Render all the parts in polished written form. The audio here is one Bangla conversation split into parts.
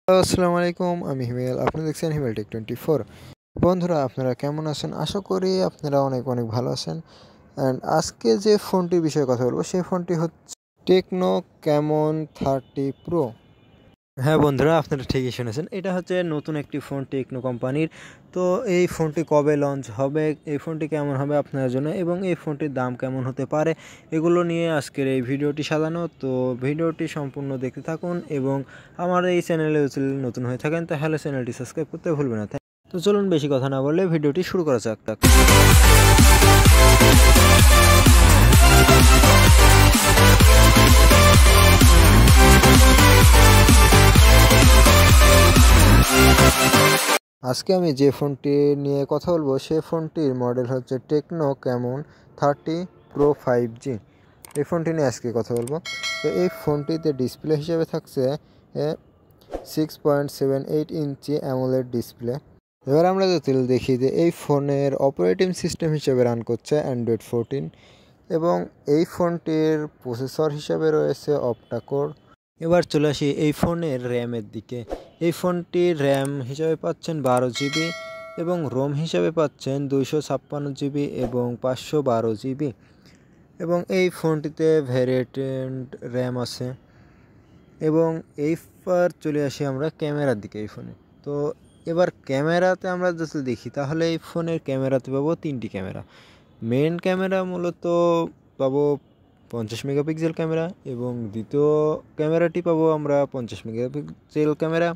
আসসালামু আলাইকুম, আমি হিমেল। আপনি দেখছেন হিমেল টেক 24। বন্ধুরা, আপনারা কেমন আছেন? আশা করি আপনারা অনেক অনেক ভালো আছেন। অ্যান্ড আজকে যে ফোনটির বিষয়ে কথা বলবো সেই ফোনটি হচ্ছে টেকনো ক্যামন 30 প্রো। হ্যাঁ বন্ধুরা, আপনারা ঠিকই শুনেছেন, এটা হচ্ছে নতুন একটি ফোন টেকনো কোম্পানির। তো এই ফোনটি কবে লঞ্চ হবে, এই ফোনটি কেমন হবে আপনার জন্য, এবং এই ফোনটির দাম কেমন হতে পারে, এগুলো নিয়ে আজকের এই ভিডিওটি সাজানো। তো ভিডিওটি সম্পূর্ণ দেখতে থাকুন, এবং আমার এই চ্যানেলে নতুন হয়ে থাকেন তাহলে চ্যানেলটি সাবস্ক্রাইব করতে ভুলবেন না। তো চলুন বেশি কথা না বললে ভিডিওটি শুরু করা যাক। আজকে আমি যে ফোনটি নিয়ে কথা বলবো সেই ফোনটির মডেল হচ্ছে টেকনো ক্যামন 30 প্রো 5G। এই ফোনটি নিয়ে আজকে কথা বলবো। তো এই ফোনটিতে ডিসপ্লে হিসেবে থাকছে 6.78 ইঞ্চি অ্যামোলেড ডিসপ্লে। এবার আমরা যদি দেখি যে এই ফোনের অপারেটিং সিস্টেম হিসেবে রান করছে অ্যান্ড্রয়েড 14, এবং এই ফোনটির প্রসেসর হিসেবে রয়েছে অক্টা-কোর। এবার চলে আসি এই ফোনের র্যামের দিকে। এই ফোনটির র্যাম হিসাবে পাচ্ছেন 12GB, এবং রোম হিসাবে পাচ্ছেন 256GB এবং 512GB। এবং এই ফোনটিতে ভ্যারিয়েন্ট র্যাম আছে। এবং এইবার চলে আসি আমরা ক্যামেরার দিকে এই ফোনে। তো এবার ক্যামেরাতে আমরা যদি দেখি তাহলে এই ফোনের ক্যামেরাতে পাবো 3টি ক্যামেরা। মেন ক্যামেরা মূলত পাবো 50 মেগাপিক্সেল ক্যামেরা, এবং দ্বিতীয় ক্যামেরাটি পাবো আমরা 50 মেগাপিক্সেল ক্যামেরা,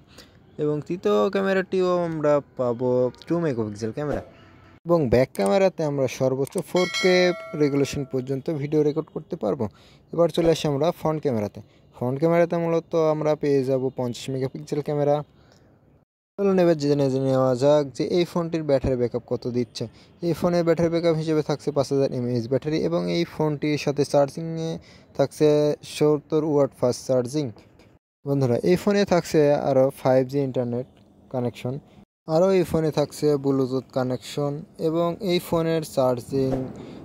এবং তৃতীয় ক্যামেরাটিও আমরা পাবো 2 মেগাপিক্সেল ক্যামেরা। এবং ব্যাক ক্যামেরাতে আমরা সর্বোচ্চ 4K রেগুলেশন পর্যন্ত ভিডিও রেকর্ড করতে পারবো। এবার চলে আসি আমরা ফ্রন্ট ক্যামেরাতে। ফ্রন্ট ক্যামেরাতে মূলত আমরা পেয়ে যাব 50 মেগাপিক্সেল ক্যামেরা। চলুন এবার জেনে নেওয়া যাক যে এই ফোনটির ব্যাটারি ব্যাকআপ কত দিচ্ছে। এই ফোনের ব্যাটারি ব্যাকআপ হিসেবে থাকছে 5000 mAh ব্যাটারি, এবং এই ফোনটির সাথে চার্জিংয়ে থাকছে 70 ওয়াট ফাস্ট চার্জিং। বন্ধুরা, এই ফোনে থাকছে আরও 5G ইন্টারনেট কানেকশন, আরও এই ফোনে থাকছে ব্লুটুথ কানেকশন, এবং এই ফোনের চার্জিং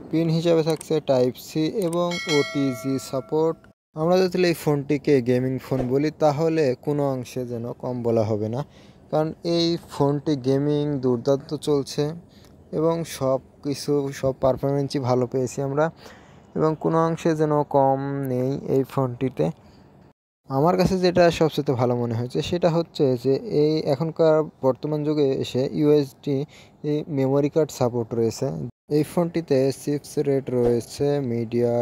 পিন হিসাবে থাকছে টাইপ সি এবং ওটিজি সাপোর্ট। আমরা যদি এই ফোনটিকে গেমিং ফোন বলি তাহলে কোনো অংশে যেন কম বলা হবে না, কারণ এই ফোনটি গেমিং দুর্দান্ত চলছে, এবং সব পারফরমেন্সই ভালো পেয়েছি আমরা, এবং কোনো অংশে যেন কম নেই এই ফোনটিতে। আমার কাছে যেটা সবচেয়ে ভালো মনে হয়েছে সেটা হচ্ছে যে এই এখনকার বর্তমান যুগে এসে ইউএসডি মেমোরি কার্ড সাপোর্ট রয়েছে। এই ফোনটিতে 6 রেট রয়েছে মিডিয়া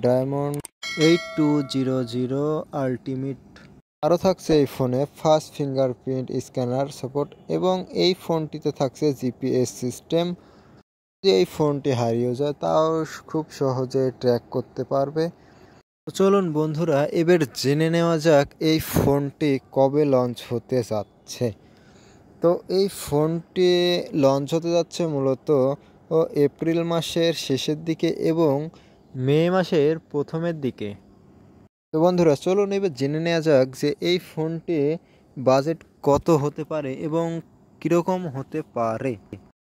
ডায়মন্ড 8200 আলটিমেট। আরও থাকছে এই ফোনে ফাস্ট ফিঙ্গারপ্রিন্ট স্ক্যানার সাপোর্ট, এবং এই ফোনটিতে থাকছে জিপিএস সিস্টেম। যদি এই ফোনটি হারিয়ে যায় তাও খুব সহজে ট্র্যাক করতে পারবে। চলুন বন্ধুরা, এবার জেনে নেওয়া যাক এই ফোনটি কবে লঞ্চ হতে যাচ্ছে। তো এই ফোনটি লঞ্চ হতে যাচ্ছে মূলত এপ্রিল মাসের শেষের দিকে এবং মে মাসের প্রথমের দিকে। তো বন্ধুরা, চলুন এবার জেনে নেওয়া যাক যে এই ফোনটি বাজেট কত হতে পারে এবং কীরকম হতে পারে।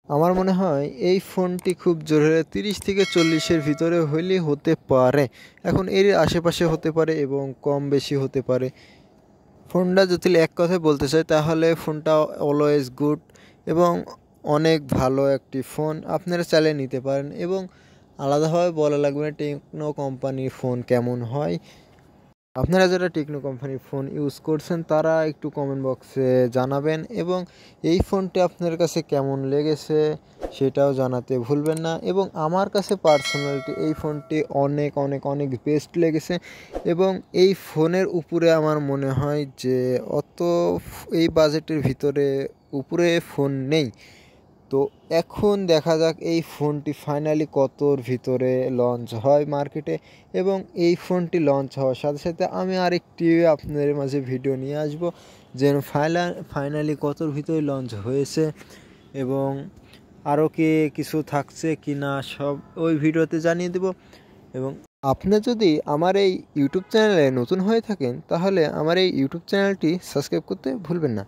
আমার মনে হয় এই ফোনটি খুব জোরে 30 থেকে 40-এর ভিতরে হইলে হতে পারে। এখন এর আশেপাশে হতে পারে এবং কম বেশি হতে পারে। ফোনটা যদি এক কথায় বলতে চাই তাহলে ফোনটা অলওয়েজ গুড এবং অনেক ভালো একটি ফোন, আপনারা চাইলে নিতে পারেন। এবং আলাদাভাবে বলা লাগবে না টেকনো কোম্পানির ফোন কেমন হয়। আপনারা যারা টেকনো কোম্পানির ফোন ইউজ করছেন তারা একটু কমেন্ট বক্সে জানাবেন, এবং এই ফোনটি আপনার কাছে কেমন লেগেছে সেটাও জানাতে ভুলবেন না। এবং আমার কাছে পার্সোনালিটি এই ফোনটি অনেক অনেক অনেক বেস্ট লেগেছে, এবং এই ফোনের উপরে আমার মনে হয় যে এই বাজেটের ভিতরে উপরে ফোন নেই। তো এখন দেখা যাক এই ফোনটি ফাইনালি কতর ভিতরে লঞ্চ হয় মার্কেটে, এবং এই ফোনটি লঞ্চ হওয়ার সাথে সাথে আমি আরেকটি আপনাদের মাঝে ভিডিও নিয়ে আসব যে ফাইনালি কতর ভিতরে লঞ্চ হয়েছে এবং আরও কিছু থাকছে কি না সব ওই ভিডিওতে জানিয়ে দেব। এবং আপনি যদি আমার এই ইউটিউব চ্যানেলে নতুন হয়ে থাকেন তাহলে আমার এই ইউটিউব চ্যানেলটি সাবস্ক্রাইব করতে ভুলবেন না।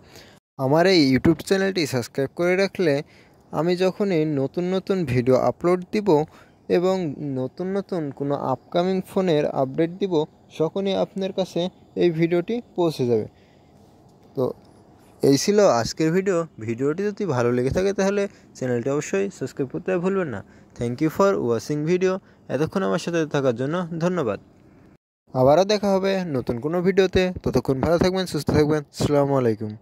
আমার এই ইউটিউব চ্যানেলটি সাবস্ক্রাইব করে রাখলে আমি যখনই নতুন নতুন ভিডিও আপলোড দিব এবং নতুন নতুন কোনো আপকামিং ফোনের আপডেট দিব তখনই আপনার কাছে এই ভিডিওটি পৌঁছে যাবে। তো এই ছিল আজকের ভিডিওটি যদি ভালো লেগে থাকে তাহলে চ্যানেলটি অবশ্যই সাবস্ক্রাইব করতে ভুলবেন না। Thank you for watching video. এতক্ষণ আমার সাথে থাকার জন্য ধন্যবাদ। আবারও দেখা হবে নতুন কোনো ভিডিওতে। ততক্ষণ ভালো থাকবেন, সুস্থ থাকবেন। আসসালামু আলাইকুম।